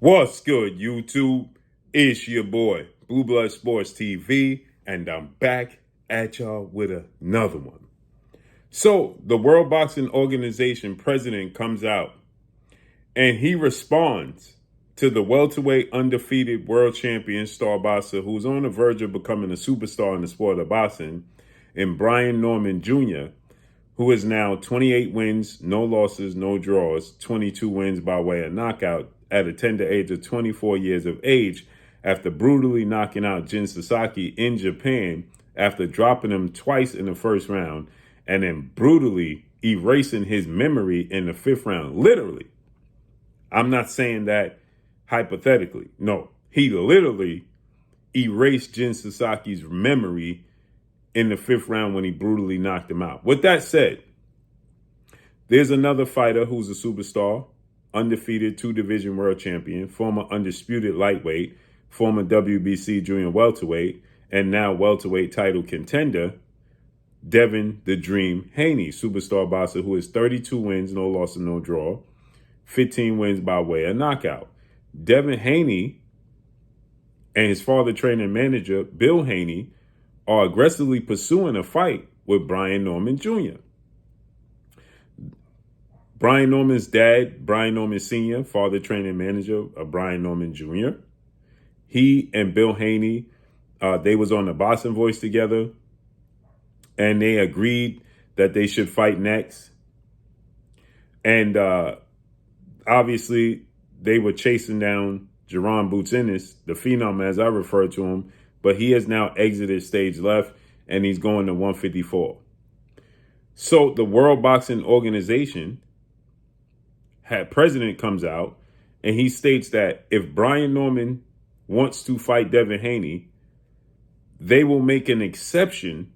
What's good, YouTube? It's your boy, Blue Blood Sports TV, and I'm back at y'all with another one. So, the World Boxing Organization president comes out and he responds to the welterweight undefeated world champion star boxer who's on the verge of becoming a superstar in the sport of boxing, and Brian Norman Jr., who is now 28 wins, no losses, no draws, 22 wins by way of knockout at a tender age of 24 years of age after brutally knocking out Jin Sasaki in Japan after dropping him twice in the first round and then brutally erasing his memory in the fifth round. Literally. I'm not saying that hypothetically. No, he literally erased Jin Sasaki's memory in the fifth round when he brutally knocked him out. With that said, there's another fighter who's a superstar, undefeated two-division world champion, former undisputed lightweight, former WBC junior welterweight, and now welterweight title contender, Devin the Dream Haney, superstar boxer who has 32 wins, no loss and no draw, 15 wins by way of knockout. Devin Haney and his father, trainer, and manager, Bill Haney, are aggressively pursuing a fight with Brian Norman Jr. Brian Norman's dad, Brian Norman Sr., father, trainer, and manager of Brian Norman Jr., he and Bill Haney, they was on the Boxing Voice together, and they agreed that they should fight next. And obviously, they were chasing down Jerron Boots Ennis, the phenom as I refer to him, but he has now exited stage left, and he's going to 154. So the World Boxing Organization president comes out, and he states that if Brian Norman wants to fight Devin Haney, they will make an exception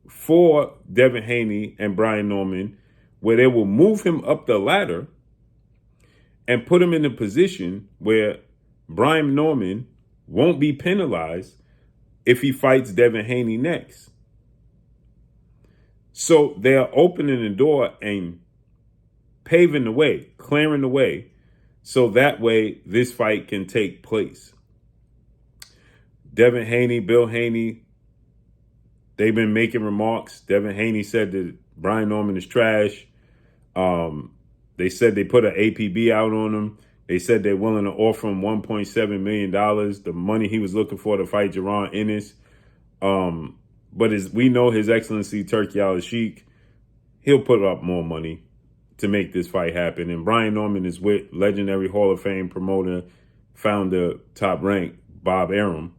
for Devin Haney and Brian Norman, where they will move him up the ladder and put him in a position where Brian Norman won't be penalized if he fights Devin Haney next. So they are opening the door and paving the way, clearing the way, so that way this fight can take place. Devin Haney, Bill Haney, they've been making remarks. Devin Haney said that Brian Norman is trash. They said they put an APB out on him. They said they're willing to offer him $1.7 million, the money he was looking for to fight Jerron Ennis. But as we know, His Excellency Turki Al-Sheikh, he'll put up more money to make this fight happen. And Brian Norman is with legendary Hall of Fame promoter, founder, top rank, Bob Arum.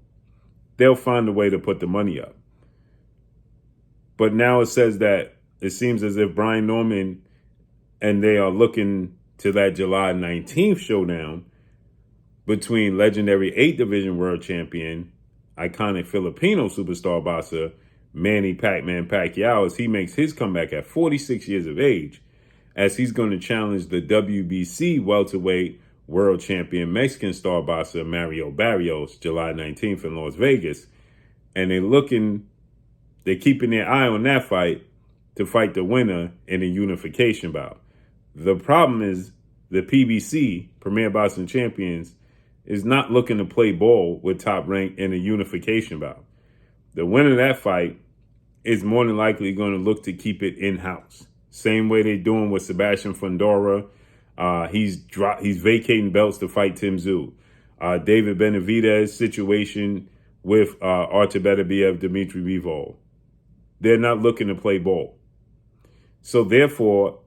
They'll find a way to put the money up. But now it says that it seems as if Brian Norman and they are looking to that July 19th showdown between legendary 8th Division world champion, iconic Filipino superstar boxer, Manny Pac-Man Pacquiao, as he makes his comeback at 46 years of age, as he's going to challenge the WBC welterweight world champion Mexican star boxer Mario Barrios, July 19th in Las Vegas. And they're keeping their eye on that fight to fight the winner in a unification bout. The problem is the PBC, Premier Boxing Champions, is not looking to play ball with Top Rank in a unification bout. The winner of that fight is more than likely going to look to keep it in-house. Same way they're doing with Sebastian Fundora. He's vacating belts to fight Tim Tszyu. David Benavidez situation with Artur Beterbiev, Dmitry Bivol. They're not looking to play ball. So therefore,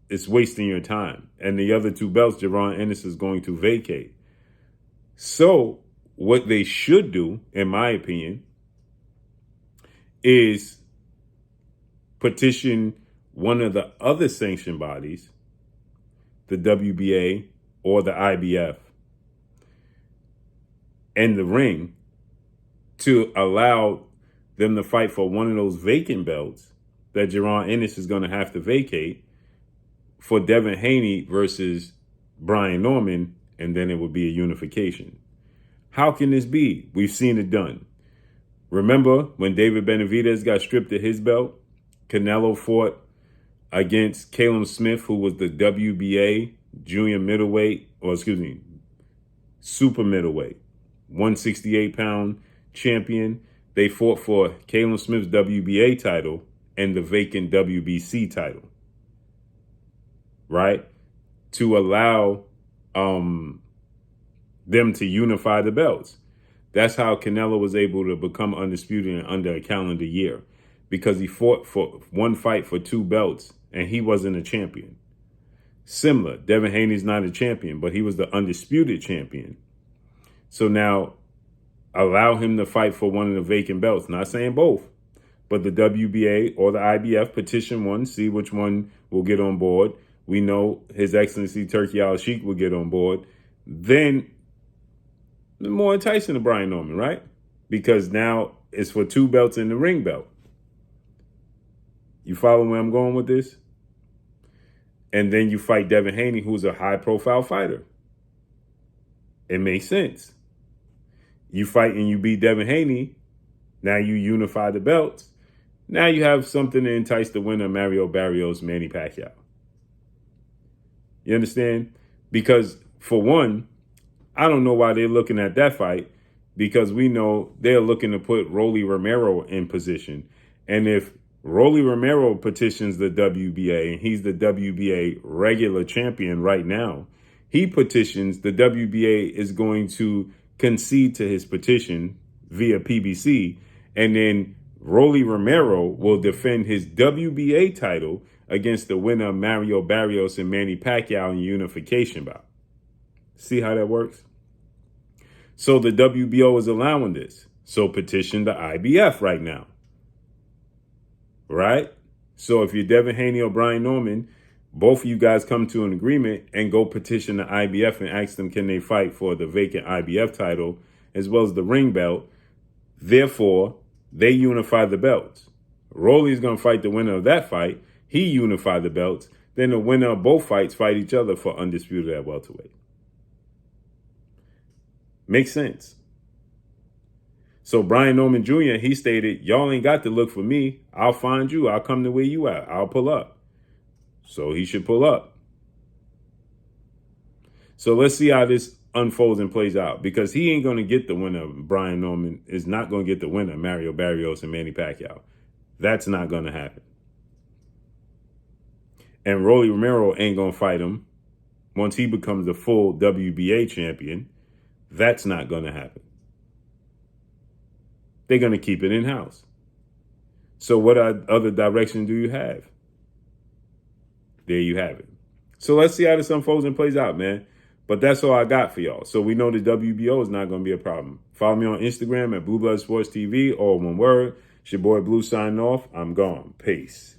it's wasting your time. And the other two belts, Jerron Ennis is going to vacate. So what they should do, in my opinion, is petition one of the other sanctioned bodies, the WBA or the IBF, and the ring, to allow them to fight for one of those vacant belts that Jerron Ennis is going to have to vacate for Devin Haney versus Brian Norman, and then it would be a unification. How can this be? We've seen it done. Remember when David Benavidez got stripped of his belt? Canelo fought against Caleb Smith, who was the WBA junior middleweight, super middleweight, 168-pound champion. They fought for Caleb Smith's WBA title and the vacant WBC title, right? To allow them to unify the belts. That's how Canelo was able to become undisputed in under a calendar year, because he fought for one fight for 2 belts and he wasn't a champion. Similar, Devin Haney's not a champion, but he was the undisputed champion. So now allow him to fight for one of the vacant belts. Not saying both, but the WBA or the IBF, petition one, see which one will get on board. We know His Excellency Turki Al-Sheikh will get on board. Then more enticing to Brian Norman, right? Because now it's for 2 belts and the ring belt. You follow where I'm going with this? And then you fight Devin Haney, who's a high-profile fighter. It makes sense. You fight and you beat Devin Haney. Now you unify the belts. Now you have something to entice the winner, Mario Barrios, Manny Pacquiao. You understand? Because, for one, I don't know why they're looking at that fight, because we know they're looking to put Rolly Romero in position. And if Rolly Romero petitions the WBA, and he's the WBA regular champion right now, he petitions, the WBA is going to concede to his petition via PBC, and then Rolly Romero will defend his WBA title against the winner of Mario Barrios and Manny Pacquiao in Unification bout. See how that works? So the WBO is allowing this. So petition the IBF right now. Right? So if you're Devin Haney or Brian Norman, both of you guys come to an agreement and go petition the IBF and ask them, can they fight for the vacant IBF title as well as the ring belt? Therefore, they unify the belts. Rolly's going to fight the winner of that fight. He unified the belts. Then the winner of both fights fight each other for undisputed at welterweight. Makes sense. So Brian Norman Jr., he stated, y'all ain't got to look for me. I'll find you. I'll come to where you at. I'll pull up. So he should pull up. So let's see how this unfolds and plays out, because he ain't going to get the winner. Brian Norman is not going to get the winner, Mario Barrios and Manny Pacquiao. That's not going to happen. And Rolly Romero ain't going to fight him once he becomes the full WBA champion. That's not going to happen. They're going to keep it in-house. So what other direction do you have? There you have it. So let's see how this unfolds and plays out, man. But that's all I got for y'all. So we know the WBO is not going to be a problem. Follow me on Instagram at Blue Blood Sports TV, all one word. It's your boy Blue signing off. I'm gone. Peace.